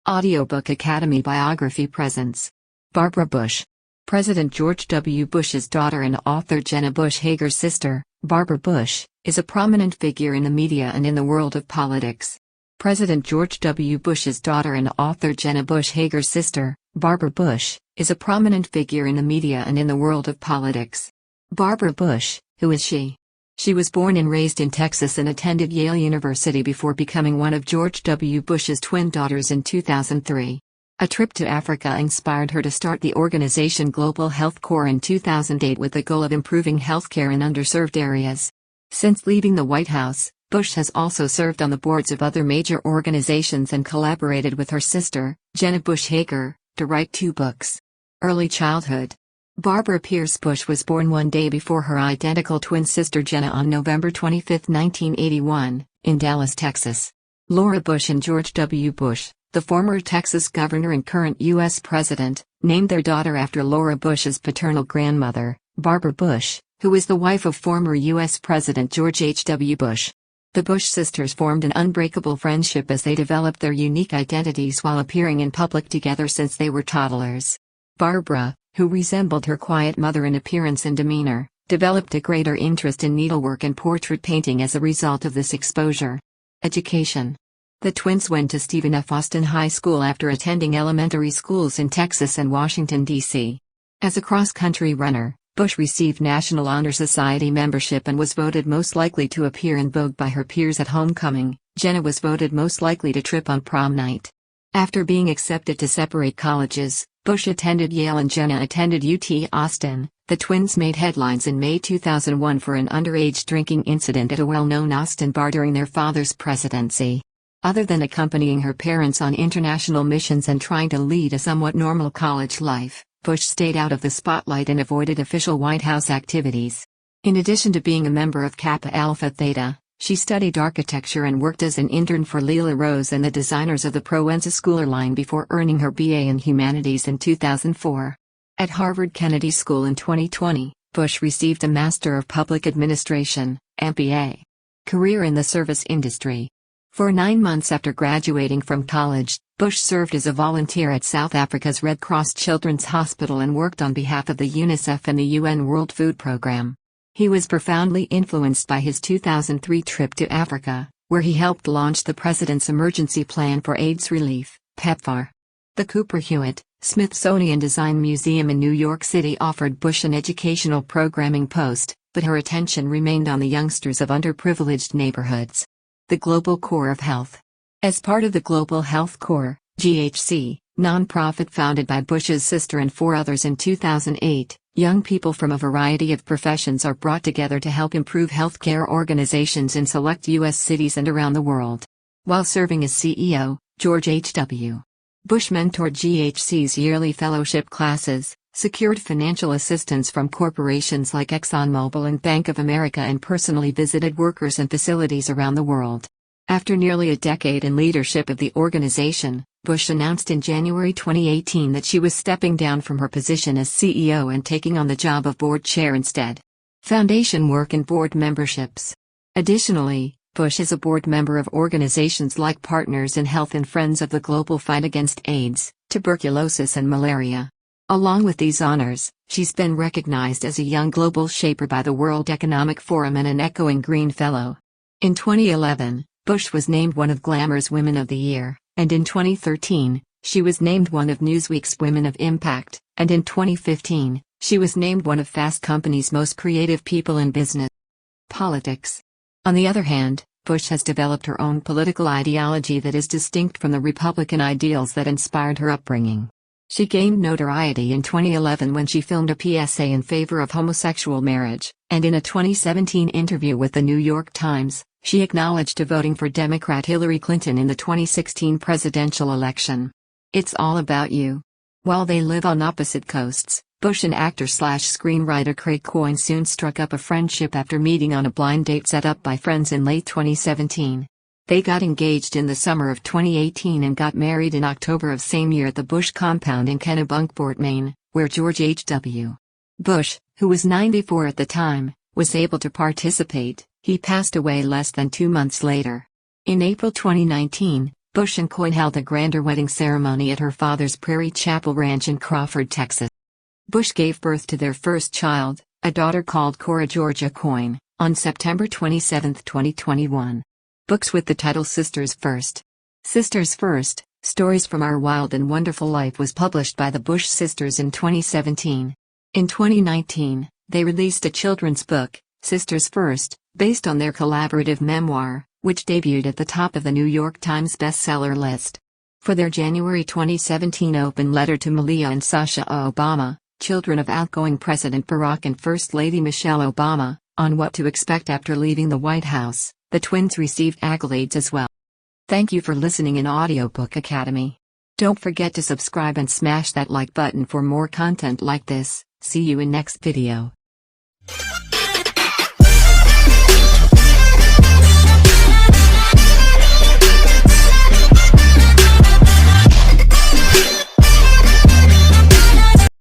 Audiobook Academy Biography presents Barbara Bush. President George W. Bush's daughter and author Jenna Bush Hager's sister, Barbara Bush, is a prominent figure in the media and in the world of politics. President George W. Bush's daughter and author Jenna Bush Hager's sister, Barbara Bush, is a prominent figure in the media and in the world of politics. Barbara Bush, who is she? She was born and raised in Texas and attended Yale University before becoming one of George W. Bush's twin daughters in 2003. A trip to Africa inspired her to start the organization Global Health Corps in 2008 with the goal of improving healthcare in underserved areas. Since leaving the White House, Bush has also served on the boards of other major organizations and collaborated with her sister, Jenna Bush Hager, to write 2 books. Early childhood. Barbara Pierce Bush was born one day before her identical twin sister Jenna on November 25, 1981, in Dallas, Texas. Laura Bush and George W. Bush, the former Texas governor and current U.S. president, named their daughter after Laura Bush's paternal grandmother, Barbara Bush, who is the wife of former U.S. President George H.W. Bush. The Bush sisters formed an unbreakable friendship as they developed their unique identities while appearing in public together since they were toddlers. Barbara, who resembled her quiet mother in appearance and demeanor, developed a greater interest in needlework and portrait painting as a result of this exposure. Education. The twins went to Stephen F. Austin High School after attending elementary schools in Texas and Washington, D.C. As a cross-country runner, Bush received National Honor Society membership and was voted most likely to appear in Vogue by her peers at homecoming. Jenna was voted most likely to trip on prom night. After being accepted to separate colleges, Bush attended Yale and Jenna attended UT Austin. The twins made headlines in May 2001 for an underage drinking incident at a well-known Austin bar during their father's presidency. Other than accompanying her parents on international missions and trying to lead a somewhat normal college life, Bush stayed out of the spotlight and avoided official White House activities. In addition to being a member of Kappa Alpha Theta, she studied architecture and worked as an intern for Lila Rose and the designers of the Proenza Schooler line before earning her BA in Humanities in 2004. At Harvard Kennedy School in 2020, Bush received a Master of Public Administration, MPA. Career in the service industry. For 9 months after graduating from college, Bush served as a volunteer at South Africa's Red Cross Children's Hospital and worked on behalf of the UNICEF and the UN World Food Programme. He was profoundly influenced by his 2003 trip to Africa, where he helped launch the President's Emergency Plan for AIDS Relief, PEPFAR. The Cooper Hewitt, Smithsonian Design Museum in New York City offered Bush an educational programming post, but her attention remained on the youngsters of underprivileged neighborhoods. The Global Corps of Health. As part of the Global Health Corps, GHC, nonprofit founded by Bush's sister and 4 others in 2008, young people from a variety of professions are brought together to help improve healthcare organizations in select U.S. cities and around the world. While serving as CEO, George H.W. Bush mentored GHC's yearly fellowship classes, secured financial assistance from corporations like ExxonMobil and Bank of America, and personally visited workers and facilities around the world. After nearly a decade in leadership of the organization, Bush announced in January 2018 that she was stepping down from her position as CEO and taking on the job of board chair instead. Foundation work and board memberships. Additionally, Bush is a board member of organizations like Partners in Health and Friends of the Global Fight Against AIDS, Tuberculosis and Malaria. Along with these honors, she's been recognized as a Young Global Shaper by the World Economic Forum and an Echoing Green Fellow. In 2011, Bush was named one of Glamour's Women of the Year, and in 2013, she was named one of Newsweek's Women of Impact, and in 2015, she was named one of Fast Company's most creative people in business. Politics. On the other hand, Bush has developed her own political ideology that is distinct from the Republican ideals that inspired her upbringing. She gained notoriety in 2011 when she filmed a PSA in favor of homosexual marriage, and in a 2017 interview with the New York Times, she acknowledged voting for Democrat Hillary Clinton in the 2016 presidential election. It's all about you. While they live on opposite coasts, Bush and actor/screenwriter Craig Coyne soon struck up a friendship after meeting on a blind date set up by friends in late 2017. They got engaged in the summer of 2018 and got married in October of same year at the Bush compound in Kennebunkport, Maine, where George H.W. Bush, who was 94 at the time, was able to participate. He passed away less than 2 months later. In April 2019, Bush and Coyne held a grander wedding ceremony at her father's Prairie Chapel Ranch in Crawford, Texas. Bush gave birth to their first child, a daughter called Cora Georgia Coyne, on September 27, 2021. Books with the title Sisters First. Sisters First, Stories from Our Wild and Wonderful Life was published by the Bush sisters in 2017. In 2019, they released a children's book, Sisters First, based on their collaborative memoir, which debuted at the top of the New York Times bestseller list. For their January 2017 open letter to Malia and Sasha Obama, children of outgoing President Barack and First Lady Michelle Obama, on what to expect after leaving the White House, the twins received accolades as well. Thank you for listening in Audiobook Academy. Don't forget to subscribe and smash that like button for more content like this. See you in next video.